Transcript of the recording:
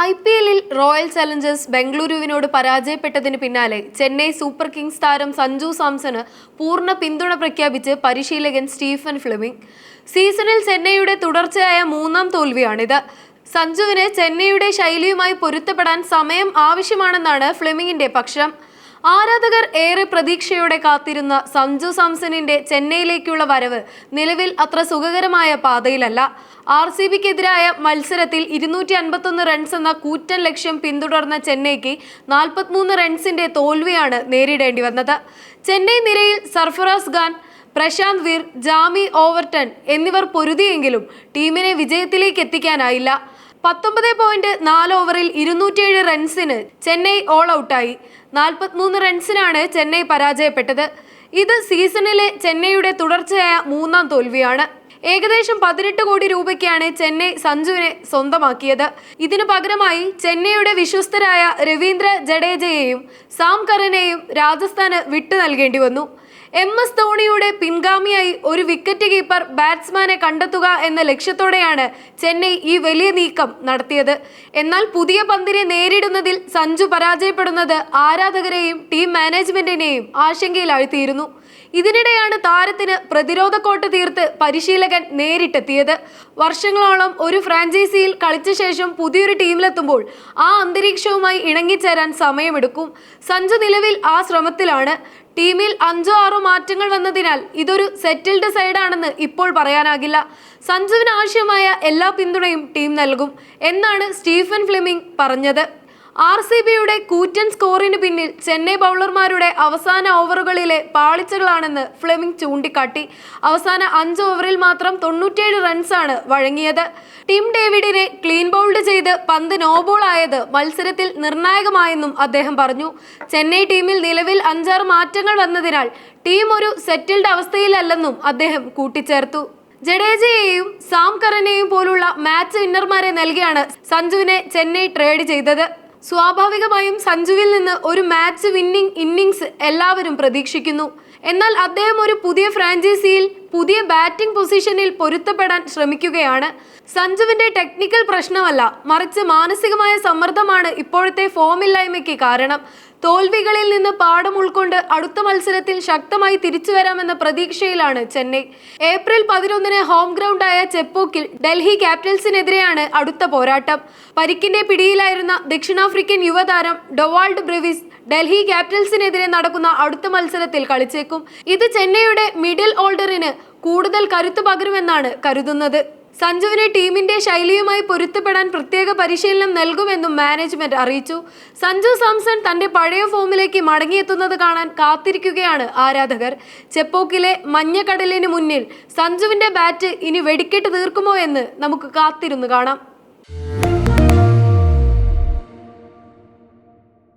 IPL-ൽ royal Challengers ബംഗളൂരുവിനോട് പരാജയപ്പെട്ടതിന് പിന്നാലെ Chennai super Kings താരം Sanju Samson പൂർണ്ണ പിന്തുണ പ്രഖ്യാപിച്ച് പരിശീലകൻ സ്റ്റീഫൻ ഫ്ലെമിംഗ്. സീസണിൽ ചെന്നൈയുടെ തുടർച്ചയായ മൂന്നാം തോൽവിയാണിത്. സഞ്ജുവിന് ചെന്നൈയുടെ ശൈലിയുമായി പൊരുത്തപ്പെടാൻ സമയം ആവശ്യമാണെന്നാണ് ഫ്ലെമിംഗിന്റെ പക്ഷം. ആരാധകർ ഏറെ പ്രതീക്ഷയോടെ കാത്തിരുന്ന സഞ്ജു സാംസണിന്റെ ചെന്നൈയിലേക്കുള്ള വരവ് നിലവിൽ അത്ര സുഖകരമായ പാതയിലല്ല. RCBക്കെതിരായ മത്സരത്തിൽ 251 റൺസ് എന്ന കൂറ്റൻ ലക്ഷ്യം പിന്തുടർന്ന ചെന്നൈക്ക് 43 റൺസിന്റെ തോൽവിയാണ് നേരിടേണ്ടി വന്നത്. ചെന്നൈ നിരയിൽ സർഫറാസ് ഖാൻ, പ്രശാന്ത് വീർ, ജാമി ഓവർട്ടൺ എന്നിവർ പൊരുതിയെങ്കിലും ടീമിനെ വിജയത്തിലേക്ക് എത്തിക്കാനായില്ല. 19.4 ഓവറിൽ 207 റൺസിന് ചെന്നൈ ഓൾ ഔട്ടായി. 43 റൺസിനാണ് ചെന്നൈ പരാജയപ്പെട്ടത്. ഇത് സീസണിലെ ചെന്നൈയുടെ തുടർച്ചയായ മൂന്നാം തോൽവിയാണ്. ഏകദേശം 18 കോടി രൂപയ്ക്കാണ് ചെന്നൈ സഞ്ജുവിനെ സ്വന്തമാക്കിയത്. ഇതിനു പകരമായി ചെന്നൈയുടെ വിശ്വസ്തരായ രവീന്ദ്ര ജഡേജയെയും സാം കറനെയും രാജസ്ഥാന് വിട്ടു നൽകേണ്ടി വന്നു. MS ധോണിയുടെ പിൻഗാമിയായി ഒരു വിക്കറ്റ് കീപ്പർ ബാറ്റ്സ്മാനെ കണ്ടെത്തുക എന്ന ലക്ഷ്യത്തോടെയാണ് ചെന്നൈ ഈ വലിയ നീക്കം നടത്തിയത്. എന്നാൽ പുതിയ പന്തിനെ നേരിടുന്നതിൽ സഞ്ജു പരാജയപ്പെടുന്നത് ആരാധകരെയും ടീം മാനേജ്മെന്റിനെയും ആശങ്കയിലാഴ്ത്തിയിരുന്നു. ഇതിനിടെയാണ് താരത്തിന് പ്രതിരോധ കോട്ട തീർത്ത് പരിശീലകൻ നേരിട്ടെത്തിയത്. വർഷങ്ങളോളം ഒരു ഫ്രാഞ്ചൈസിയിൽ കളിച്ച ശേഷം പുതിയൊരു ടീമിലെത്തുമ്പോൾ ആ അന്തരീക്ഷവുമായി ഇണങ്ങിച്ചേരാൻ സമയമെടുക്കും. സഞ്ജു നിലവിൽ ആ ശ്രമത്തിലാണ്. ടീമിൽ 5-6 മാറ്റങ്ങൾ വന്നതിനാൽ ഇതൊരു സെറ്റിൽഡ് സൈഡാണെന്ന് ഇപ്പോൾ പറയാനാകില്ല. സഞ്ജുവിന് ആവശ്യമായ എല്ലാ പിന്തുണയും ടീം നൽകും എന്നാണ് സ്റ്റീഫൻ ഫ്ലെമിംഗ് പറഞ്ഞത്. RCBയുടെ കൂറ്റൻ സ്കോറിന് പിന്നിൽ ചെന്നൈ ബൗളർമാരുടെ അവസാന ഓവറുകളിലെ പാളിച്ചകളാണെന്ന് ഫ്ലെമിംഗ് ചൂണ്ടിക്കാട്ടി. അവസാന 5 ഓവറിൽ മാത്രം 97 റൺസാണ് വഴങ്ങിയത്. ടിം ഡേവിഡിനെ ക്ലീൻ ബൗൾഡ് ചെയ്ത് പന്ത് നോബോൾ ആയത് മത്സരത്തിൽ നിർണായകമായെന്നും അദ്ദേഹം പറഞ്ഞു. ചെന്നൈ ടീമിൽ നിലവിൽ 5-6 മാറ്റങ്ങൾ വന്നതിനാൽ ടീം ഒരു സെറ്റിൽഡ് അവസ്ഥയിലല്ലെന്നും അദ്ദേഹം കൂട്ടിച്ചേർത്തു. ജഡേജയെയും സാം കറനെയും പോലുള്ള മാച്ച് വിന്നർമാരെ നൽകിയാണ് സഞ്ജുവിനെ ചെന്നൈ ട്രേഡ് ചെയ്തത്. സ്വാഭാവികമായും സഞ്ജുവിൽ നിന്ന് ഒരു മാച്ച് വിന്നിംഗ് ഇന്നിംഗ്സ് എല്ലാവരും പ്രതീക്ഷിക്കുന്നു. എന്നാൽ അദ്ദേഹം ഒരു പുതിയ ഫ്രാഞ്ചൈസിയിൽ പുതിയ ബാറ്റിംഗ് പൊസിഷനിൽ പൊരുത്തപ്പെടാൻ ശ്രമിക്കുകയാണ്. സഞ്ജുവിന്റെ ടെക്നിക്കൽ പ്രശ്നമല്ല, മറിച്ച് മാനസികമായ സമ്മർദ്ദമാണ് ഇപ്പോഴത്തെ ഫോമില്ലായ്മയ്ക്ക് കാരണം. തോൽവികളിൽ നിന്ന് പാഠം ഉൾക്കൊണ്ട് അടുത്ത മത്സരത്തിൽ ശക്തമായി തിരിച്ചു വരാമെന്ന പ്രതീക്ഷയിലാണ് ചെന്നൈ. ഏപ്രിൽ 11 ഹോം ഗ്രൗണ്ടായ ചെപ്പോക്കിൽ ഡൽഹി ക്യാപിറ്റൽസിനെതിരെയാണ് അടുത്ത പോരാട്ടം. പരിക്കിന്റെ പിടിയിലായിരുന്ന ദക്ഷിണാഫ്രിക്കൻ യുവതാരം ഡൊവാൾഡ് ബ്രെവിസ് ഡൽഹി ക്യാപിറ്റൽസിനെതിരെ നടക്കുന്ന അടുത്ത മത്സരത്തിൽ കളിച്ചേക്കും. ഇത് ചെന്നൈയുടെ മിഡിൽ ഓർഡറിന് കൂടുതൽ കരുത്തു പകരുമെന്നാണ് കരുതുന്നത്. സഞ്ജുവിനെ ടീമിന്റെ ശൈലിയുമായി പൊരുത്തപ്പെടാൻ പ്രത്യേക പരിശീലനം നൽകുമെന്നും മാനേജ്മെന്റ് അറിയിച്ചു. സഞ്ജു സാംസൺ തന്റെ പഴയ ഫോമിലേക്ക് മടങ്ങിയെത്തുന്നത് കാണാൻ കാത്തിരിക്കുകയാണ് ആരാധകർ. ചെപ്പോക്കിലെ മഞ്ഞക്കടലിന് മുന്നിൽ സഞ്ജുവിന്റെ ബാറ്റ് ഇനി വെടിക്കെട്ട് തീർക്കുമോ എന്ന് നമുക്ക് കാത്തിരുന്നു കാണാം.